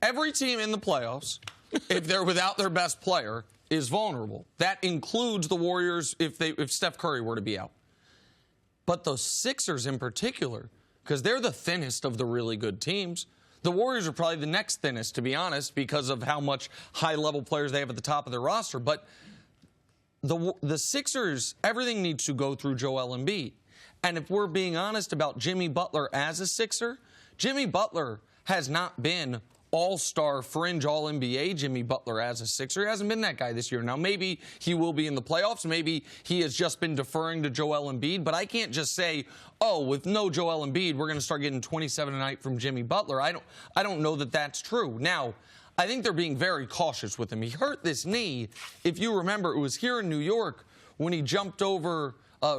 Every team in the playoffs, if they're without their best player, is vulnerable. That includes the Warriors if Steph Curry were to be out. But the Sixers in particular, because they're the thinnest of the really good teams. The Warriors are probably the next thinnest, to be honest, because of how much high-level players they have at the top of their roster. But the Sixers, everything needs to go through Joel Embiid. And if we're being honest about Jimmy Butler as a Sixer, Jimmy Butler has not been all-star, fringe, all-NBA Jimmy Butler as a Sixer. He hasn't been that guy this year. Now, maybe he will be in the playoffs. Maybe he has just been deferring to Joel Embiid. But I can't just say, oh, with no Joel Embiid, we're going to start getting 27 a night from Jimmy Butler. I don't know that that's true. Now, I think they're being very cautious with him. He hurt this knee. If you remember, it was here in New York when he jumped over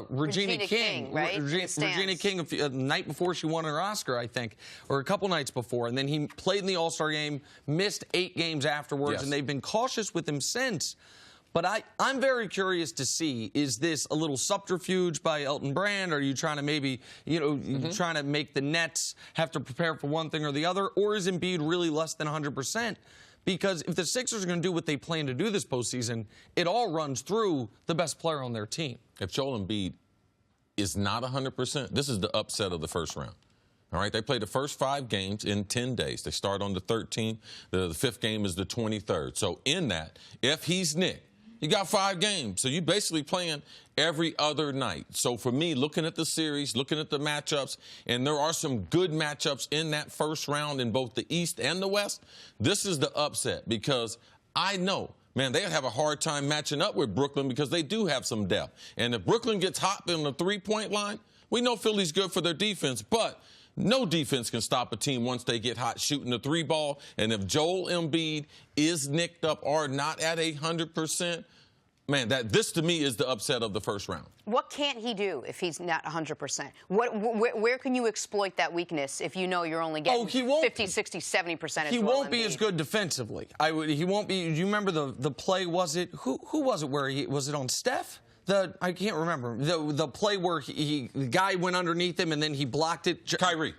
Regina King, right? Regina King the night before she won her Oscar, I think, or a couple nights before. And then he played in the All-Star game, missed 8 games afterwards, yes. And they've been cautious with him since. But I'm very curious to see, is this a little subterfuge by Elton Brand? Are you trying to maybe, trying to make the Nets have to prepare for one thing or the other? Or is Embiid really less than 100%? Because if the Sixers are going to do what they plan to do this postseason, it all runs through the best player on their team. If Joel Embiid is not 100%, this is the upset of the first round. All right, they play the first 5 games in 10 days. They start on the 13th. The 5th game is the 23rd. So in that, if he's nicked, you got 5 games. So you're basically playing every other night. So for me, looking at the series, looking at the matchups, and there are some good matchups in that first round in both the East and the West, this is the upset because I know, man, they'd have a hard time matching up with Brooklyn because they do have some depth. And if Brooklyn gets hot on the 3-point line, we know Philly's good for their defense, but no defense can stop a team once they get hot shooting the 3 ball. And if Joel Embiid is nicked up or not at 100%, man, this to me is the upset of the first round. What can't he do if he's not 100%? Where can you exploit that weakness if you know you're only getting 50, 60, 70%? He won't be as good defensively. He won't be. Do you remember the play? Was it who was it? Was it on Steph? I can't remember the play where the guy went underneath him and then he blocked it. Kyrie,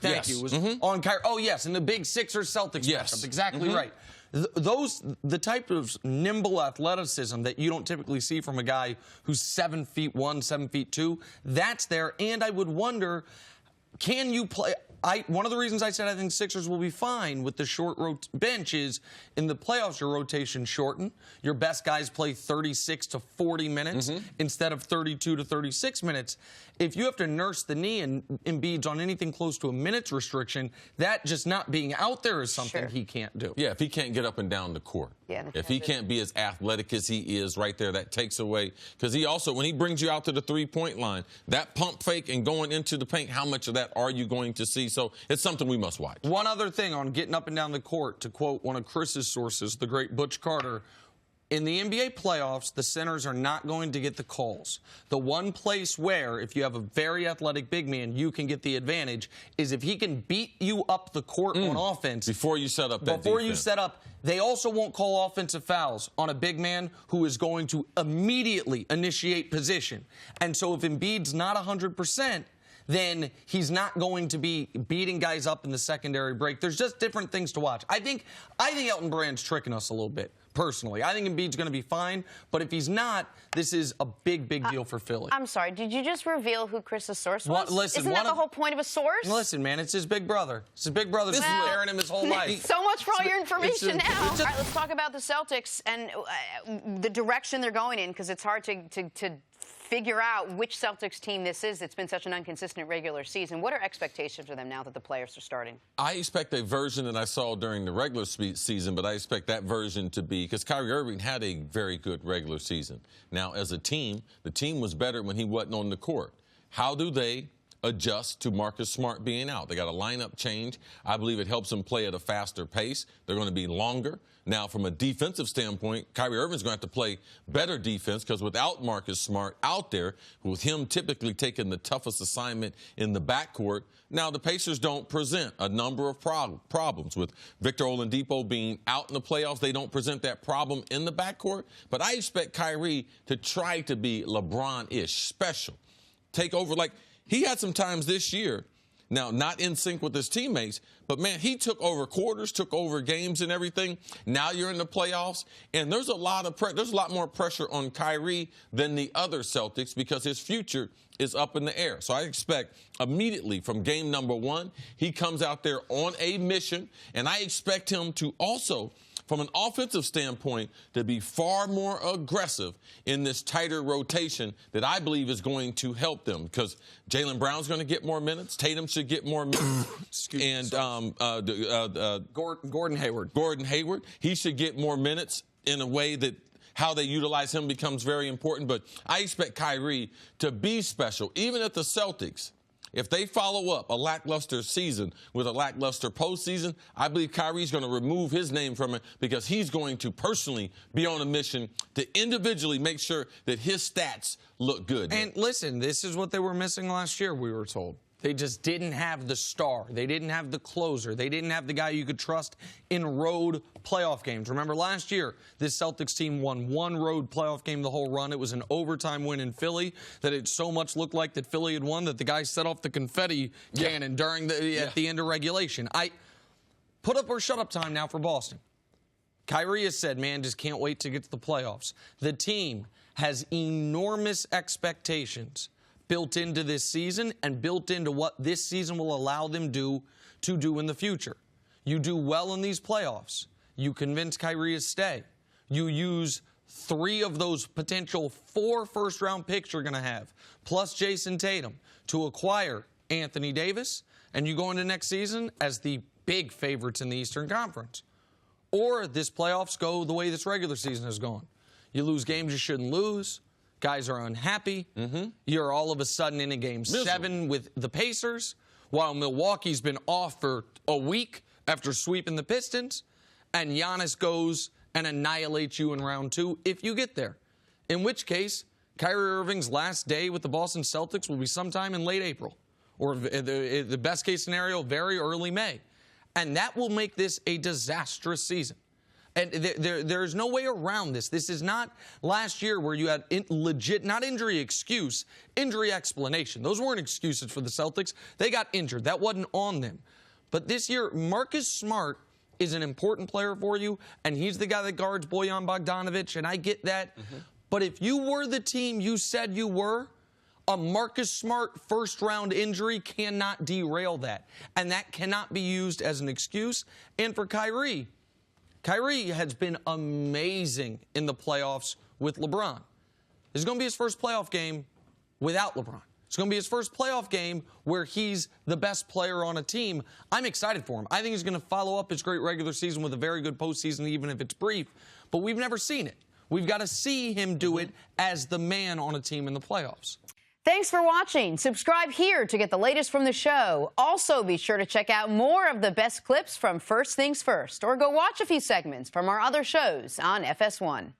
thank you. It was on Kyrie. Oh yes, and the big Sixers Celtics matchup. Exactly right. The type of nimble athleticism that you don't typically see from a guy who's 7'1", 7'2", that's there. And I would wonder, can you play? One of the reasons I said I think Sixers will be fine with the short bench is in the playoffs, your rotation shortened. Your best guys play 36 to 40 minutes instead of 32 to 36 minutes. If you have to nurse the knee and Embiid's on anything close to a minutes restriction, that just not being out there is something he can't do. Yeah, if he can't get up and down the court. Yeah, if he can't be as athletic as he is right there, that takes away. Because he also, when he brings you out to the 3-point line, that pump fake and going into the paint, how much of that are you going to see? So it's something we must watch. One other thing on getting up and down the court, to quote one of Chris's sources, the great Butch Carter, in the NBA playoffs, the centers are not going to get the calls. The one place where, if you have a very athletic big man, you can get the advantage is if he can beat you up the court on offense. Before you set up that Before defense. you set up, they also won't call offensive fouls on a big man who is going to immediately initiate position. And so if Embiid's not 100%, then he's not going to be beating guys up in the secondary break. There's just different things to watch. I think Elton Brand's tricking us a little bit, personally. I think Embiid's going to be fine, but if he's not, this is a big deal for Philly. I'm sorry, did you just reveal who Chris's source was? Listen, isn't that the whole point of a source? Listen, man, it's his big brother. It's his big brother's been airing him his whole life. So much for all your information now. All right, let's talk about the Celtics and the direction they're going in, because it's hard to figure out which Celtics team this is. It's been such an inconsistent regular season. What are expectations for them now that the players are starting? I expect a version that I saw during the regular season, but I expect that version to be, because Kyrie Irving had a very good regular season. Now, as a team, the team was better when he wasn't on the court. How do they adjust to Marcus Smart being out? They got a lineup change. I believe it helps them play at a faster pace. They're going to be longer. Now, from a defensive standpoint, Kyrie Irving's going to have to play better defense because without Marcus Smart out there, with him typically taking the toughest assignment in the backcourt, now the Pacers don't present a number of problems. With Victor Oladipo being out in the playoffs, they don't present that problem in the backcourt. But I expect Kyrie to try to be LeBron-ish, special, take over. Like, he had some times this year, now not in sync with his teammates, But, man, he took over quarters, took over games and everything. Now you're in the playoffs, and there's a lot more pressure on Kyrie than the other Celtics because his future is up in the air. So I expect immediately from game number 1, he comes out there on a mission, and I expect him to also, from an offensive standpoint, to be far more aggressive in this tighter rotation that I believe is going to help them because Jaylen Brown's going to get more minutes. Tatum should get more minutes. And Gordon Hayward. Gordon Hayward, he should get more minutes in a way that how they utilize him becomes very important. But I expect Kyrie to be special, even at the Celtics. If they follow up a lackluster season with a lackluster postseason, I believe Kyrie's going to remove his name from it because he's going to personally be on a mission to individually make sure that his stats look good. And listen, this is what they were missing last year, we were told. They just didn't have the star. They didn't have the closer. They didn't have the guy you could trust in road playoff games. Remember last year, this Celtics team won one road playoff game the whole run. It was an overtime win in Philly that it so much looked like that Philly had won that the guy set off the confetti cannon at the end of regulation. I put up or shut up time now for Boston. Kyrie has said, man, just can't wait to get to the playoffs. The team has enormous expectations built into this season and built into what this season will allow them to do in the future. You do well in these playoffs. You convince Kyrie to stay. You use 3 of those potential 4 first-round picks you're going to have, plus Jason Tatum, to acquire Anthony Davis, and you go into next season as the big favorites in the Eastern Conference. Or this playoffs go the way this regular season has gone. You lose games you shouldn't lose. Guys are unhappy. You're all of a sudden in a game 7 with the Pacers, while Milwaukee's been off for a week after sweeping the Pistons, and Giannis goes and annihilates you in round 2 if you get there. In which case, Kyrie Irving's last day with the Boston Celtics will be sometime in late April, or the best case scenario, very early May. And that will make this a disastrous season. And there's no way around this. This is not last year where you had legit, not injury excuse, injury explanation. Those weren't excuses for the Celtics. They got injured. That wasn't on them. But this year, Marcus Smart is an important player for you, and he's the guy that guards Bojan Bogdanovic, and I get that. But if you were the team you said you were, a Marcus Smart first-round injury cannot derail that. And that cannot be used as an excuse. And for Kyrie has been amazing in the playoffs with LeBron. This is going to be his first playoff game without LeBron. It's going to be his first playoff game where he's the best player on a team. I'm excited for him. I think he's going to follow up his great regular season with a very good postseason, even if it's brief. But we've never seen it. We've got to see him do it as the man on a team in the playoffs. Thanks for watching. Subscribe here to get the latest from the show. Also, be sure to check out more of the best clips from First Things First, or go watch a few segments from our other shows on FS1.